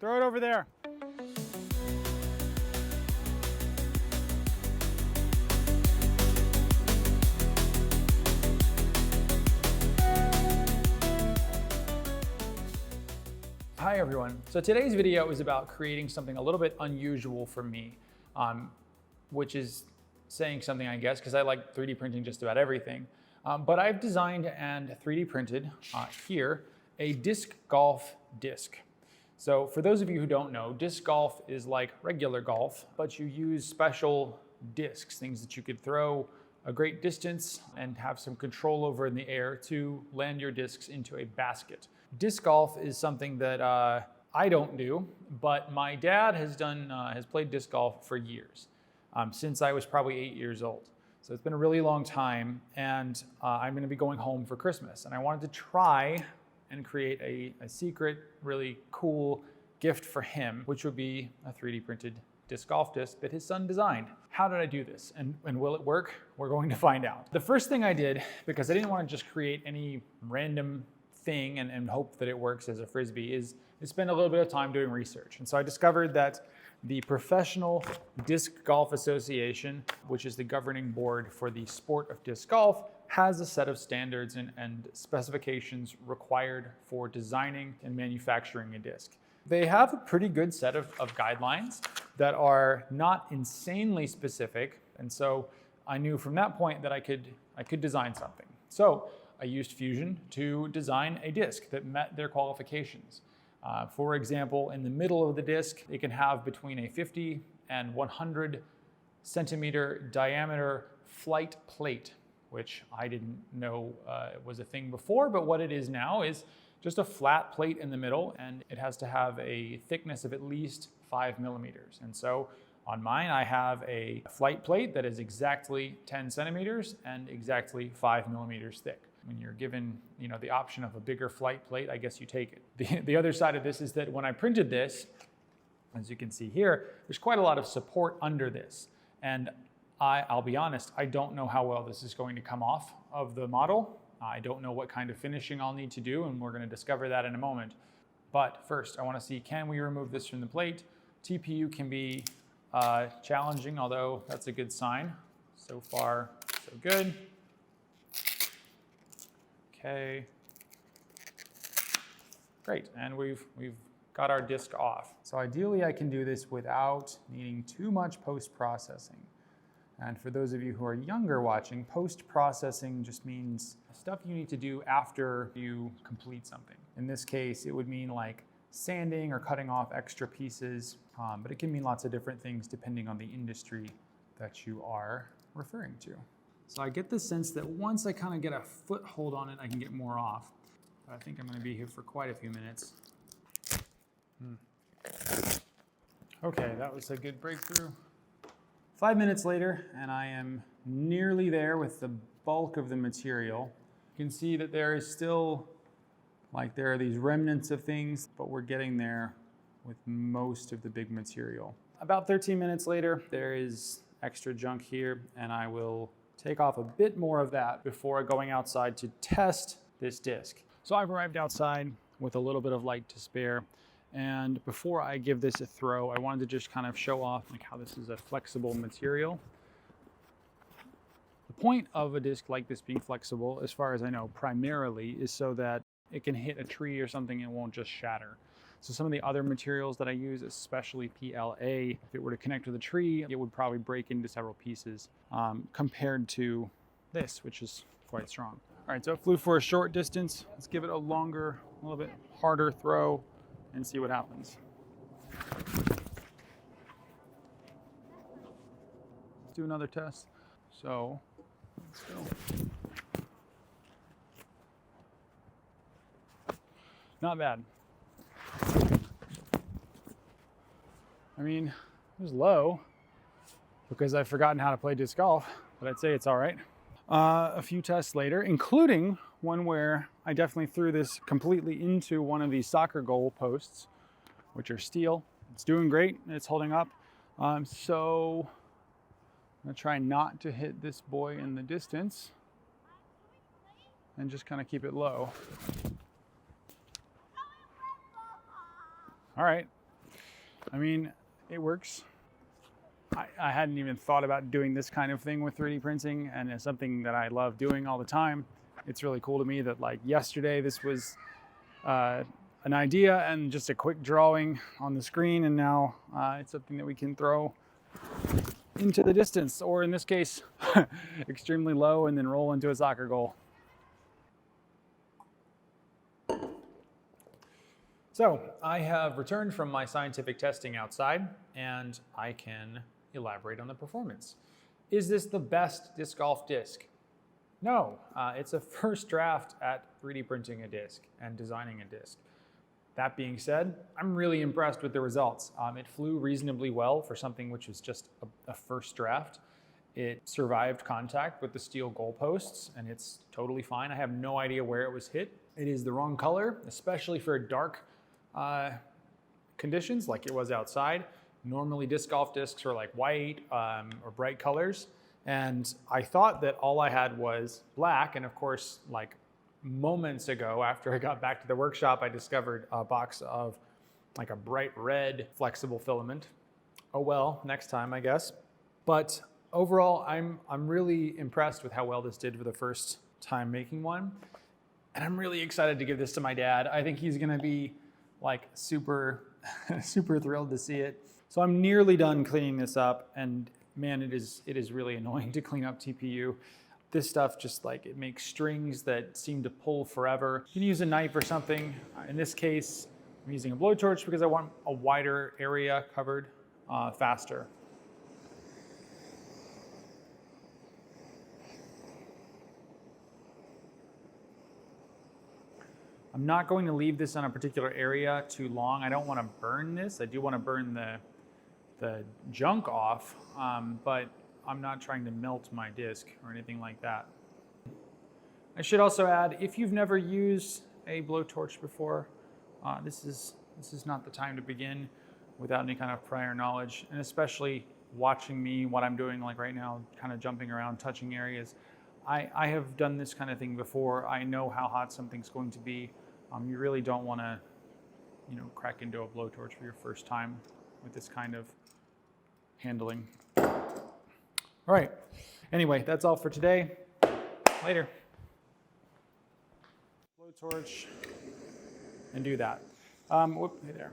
Throw it over there. Hi everyone. So today's video is about creating something a little bit unusual for me, which is saying something, I guess, because I like 3D printing just about everything. But I've designed and 3D printed here a disc golf disc. So for those of you who don't know, disc golf is like regular golf, but you use special discs, things that you could throw a great distance and have some control over in the air to land your discs into a basket. Disc golf is something that I don't do, but my dad has played disc golf for years, since I was probably 8 years old. So it's been a really long time, and I'm gonna be going home for Christmas, and I wanted to try and create a secret, really cool gift for him, which would be a 3D printed disc golf disc that his son designed. How did I do this? And will it work? We're going to find out. The first thing I did, because I didn't want to just create any random thing and hope that it works as a Frisbee, is spend a little bit of time doing research. And so I discovered that the Professional Disc Golf Association, which is the governing board for the sport of disc golf, has a set of standards and specifications required for designing and manufacturing a disc. They have a pretty good set of guidelines that are not insanely specific, and so I knew from that point that I could design something. So I used Fusion to design a disc that met their qualifications. For example, in the middle of the disc, it can have between a 50 and 100 centimeter diameter flight plate, which I didn't know was a thing before, but what it is now is just a flat plate in the middle, and it has to have a thickness of at least 5 millimeters. And so on mine, I have a flight plate that is exactly 10 centimeters and exactly 5 millimeters thick. When you're given, the option of a bigger flight plate, I guess you take it. The other side of this is that when I printed this, as you can see here, there's quite a lot of support under this. And I'll be honest, I don't know how well this is going to come off of the model. I don't know what kind of finishing I'll need to do, and we're going to discover that in a moment. But first, I want to see, can we remove this from the plate? TPU can be challenging, although that's a good sign. So far, so good. Okay. Great, and we've got our disc off. So ideally, I can do this without needing too much post-processing. And for those of you who are younger watching, post-processing just means stuff you need to do after you complete something. In this case, it would mean like sanding or cutting off extra pieces, but it can mean lots of different things depending on the industry that you are referring to. So I get the sense that once I kind of get a foothold on it, I can get more off. But I think I'm going to be here for quite a few minutes. Okay, that was a good breakthrough. 5 minutes later, and I am nearly there with the bulk of the material. You can see that there is still, there are these remnants of things, but we're getting there with most of the big material. About 13 minutes later, there is extra junk here, and I will take off a bit more of that before going outside to test this disc. So I've arrived outside with a little bit of light to spare. And before I give this a throw, I wanted to just kind of show off how this is a flexible material. The point of a disc like this being flexible, as far as I know, primarily is so that it can hit a tree or something and won't just shatter. So some of the other materials that I use, especially PLA, if it were to connect with a tree, it would probably break into several pieces compared to this, which is quite strong. All right, so it flew for a short distance. Let's give it a longer, a little bit harder throw and see what happens. Let's do another test. So, let's go. Not bad. I mean, it was low because I've forgotten how to play disc golf, but I'd say it's all right. A few tests later, including one where I definitely threw this completely into one of these soccer goal posts, which are steel. It's doing great, it's holding up. So I'm gonna try not to hit this boy in the distance and just kind of keep it low. All right, I mean, it works. I hadn't even thought about doing this kind of thing with 3D printing, and it's something that I love doing all the time. It's really cool to me that like yesterday this was an idea and just a quick drawing on the screen, and now it's something that we can throw into the distance, or in this case, extremely low, and then roll into a soccer goal. So I have returned from my scientific testing outside, and I can elaborate on the performance. Is this the best disc golf disc? No, it's a first draft at 3D printing a disc and designing a disc. That being said, I'm really impressed with the results. It flew reasonably well for something which was just a first draft. It survived contact with the steel goalposts, and it's totally fine. I have no idea where it was hit. It is the wrong color, especially for dark conditions like it was outside. Normally disc golf discs are like white or bright colors. And I thought that all I had was black. And of course, like moments ago, after I got back to the workshop, I discovered a box of like a bright red flexible filament. Oh well, next time, I guess. But overall, I'm really impressed with how well this did for the first time making one. And I'm really excited to give this to my dad. I think he's gonna be like super, super thrilled to see it. So I'm nearly done cleaning this up, and man, it is really annoying to clean up TPU. This stuff just like, it makes strings that seem to pull forever. You can use a knife or something. In this case, I'm using a blowtorch because I want a wider area covered faster. I'm not going to leave this on a particular area too long. I don't want to burn this. I do want to burn the junk off, but I'm not trying to melt my disc or anything like that. I should also add, if you've never used a blowtorch before, this is not the time to begin without any kind of prior knowledge, and especially watching me, what I'm doing like right now, kind of jumping around, touching areas. I have done this kind of thing before. I know how hot something's going to be. You really don't want to, crack into a blowtorch for your first time with this kind of handling. All right. Anyway, that's all for today. Later. Blowtorch and do that. Hey there.